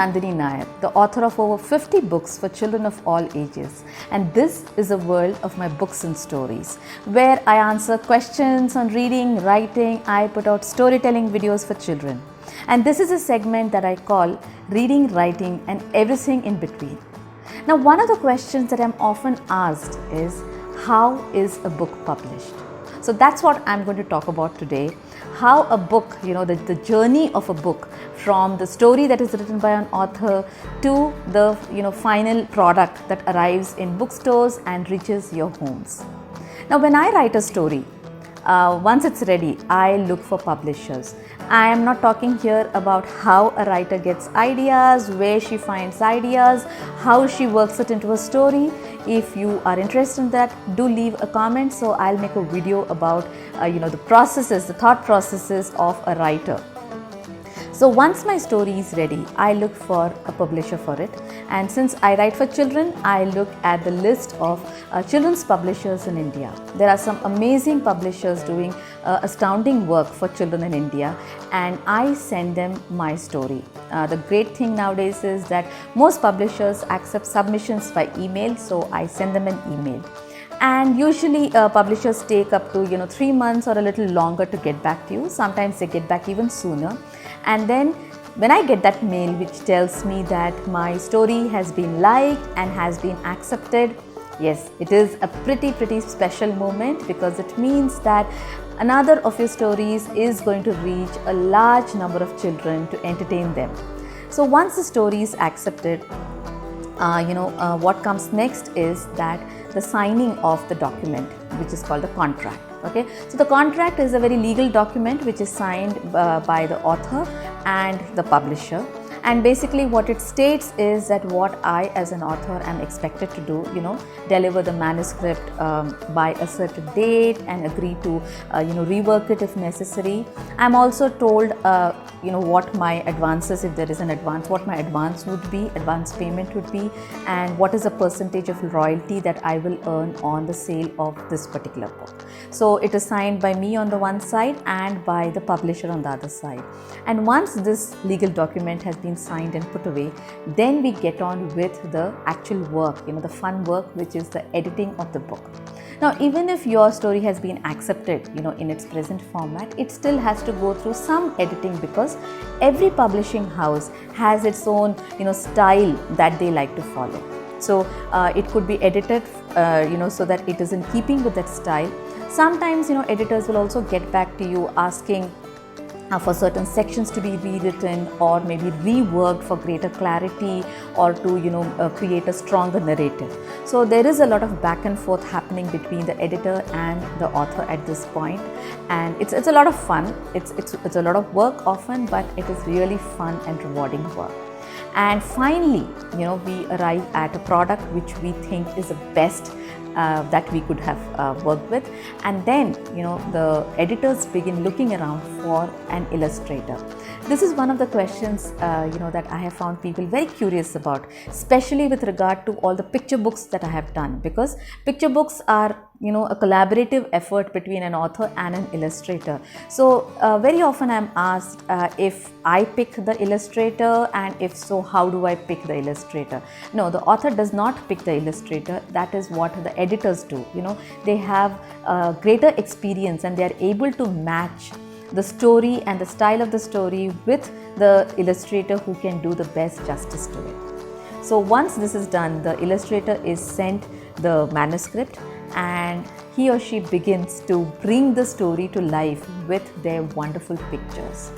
Nandini Nayar, the author of over 50 books for children of all ages, and this is a world of my books and stories, where I answer questions on reading, writing. I put out storytelling videos for children, and this is a segment that I call Reading, Writing and Everything in Between. Now, one of the questions that I'm often asked is, how is a book published? So that's what I'm going to talk about today. How a book, the journey of a book from the story that is written by an author to the final product that arrives in bookstores and reaches your homes. Now, when I write a story, once it's ready, I look for publishers. I am not talking here about how a writer gets ideas, where she finds ideas, how she works it into a story. If you are interested in that, do leave a comment, so I'll make a video about the processes, the thought processes of a writer. So once my story is ready, I look for a publisher for it, and since I write for children, I look at the list of children's publishers in India. There are some amazing publishers doing astounding work for children in India, and I send them my story. The great thing nowadays is that most publishers accept submissions by email, so I send them an email. And usually publishers take up to 3 months or a little longer to get back to you. Sometimes they get back even sooner. And then when I get that mail which tells me that my story has been liked and has been accepted, yes, it is a pretty special moment, because it means that another of your stories is going to reach a large number of children to entertain them. So once the story is accepted, what comes next is that the signing of the document, which is called the contract. Okay, so the contract is a very legal document which is signed by the author and the publisher, and basically what it states is that what I as an author am expected to do, deliver the manuscript by a certain date and agree to rework it if necessary. I'm also told what my advances, if there is an advance, what my advance would be, advance payment would be, and what is the percentage of royalty that I will earn on the sale of this particular book. So it is signed by me on the one side and by the publisher on the other side. And once this legal document has been signed and put away, then we get on with the actual work, the fun work, which is the editing of the book. Now, even if your story has been accepted, in its present format, it still has to go through some editing, because every publishing house has its own, style that they like to follow. So it could be edited, so that it is in keeping with that style. Sometimes, editors will also get back to you asking for certain sections to be rewritten or maybe reworked for greater clarity, or to create a stronger narrative. So there is a lot of back and forth happening between the editor and the author at this point, and it's a lot of fun. It's a lot of work often, but it is really fun and rewarding work. And finally, we arrive at a product which we think is the best that we could have worked with, and then the editors begin looking around for an illustrator. This is one of the questions that I have found people very curious about, especially with regard to all the picture books that I have done, because picture books are a collaborative effort between an author and an illustrator. So very often I'm asked if I pick the illustrator, and if so, how do I pick the illustrator? No, the author does not pick the illustrator. That is what the editors do. They have greater experience, and they are able to match the story and the style of the story with the illustrator who can do the best justice to it. So once this is done, the illustrator is sent the manuscript, and he or she begins to bring the story to life with their wonderful pictures.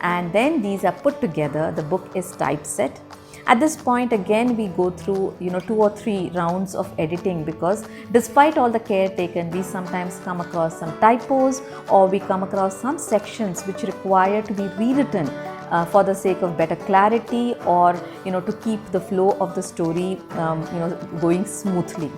And then these are put together, the book is typeset. At this point, again, we go through 2 or 3 rounds of editing, because despite all the care taken, we sometimes come across some typos, or we come across some sections which require to be rewritten for the sake of better clarity, or to keep the flow of the story going smoothly.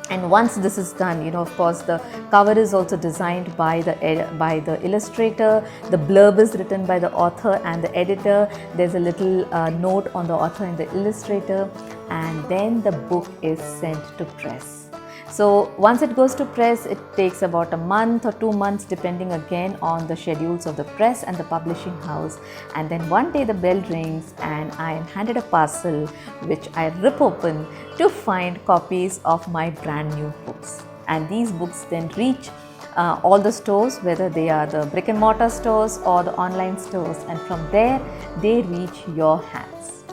And once this is done, of course, the cover is also designed by the illustrator. The blurb is written by the author and the editor. There's a little note on the author and the illustrator, and then the book is sent to press. So once it goes to press, it takes about a month or 2 months depending again on the schedules of the press and the publishing house. And then one day the bell rings and I am handed a parcel which I rip open to find copies of my brand new books. And these books then reach all the stores, whether they are the brick and mortar stores or the online stores, and from there they reach your hands.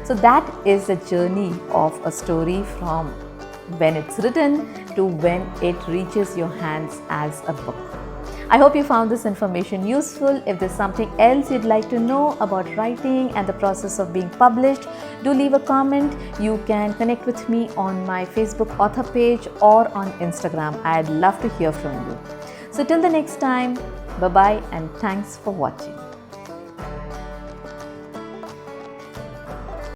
So that is the journey of a story from when it's written to when it reaches your hands as a book. I hope you found this information useful. If there's something else you'd like to know about writing and the process of being published, do leave a comment. You can connect with me on my Facebook author page or on Instagram. I'd love to hear from you. So till the next time, bye-bye and thanks for watching.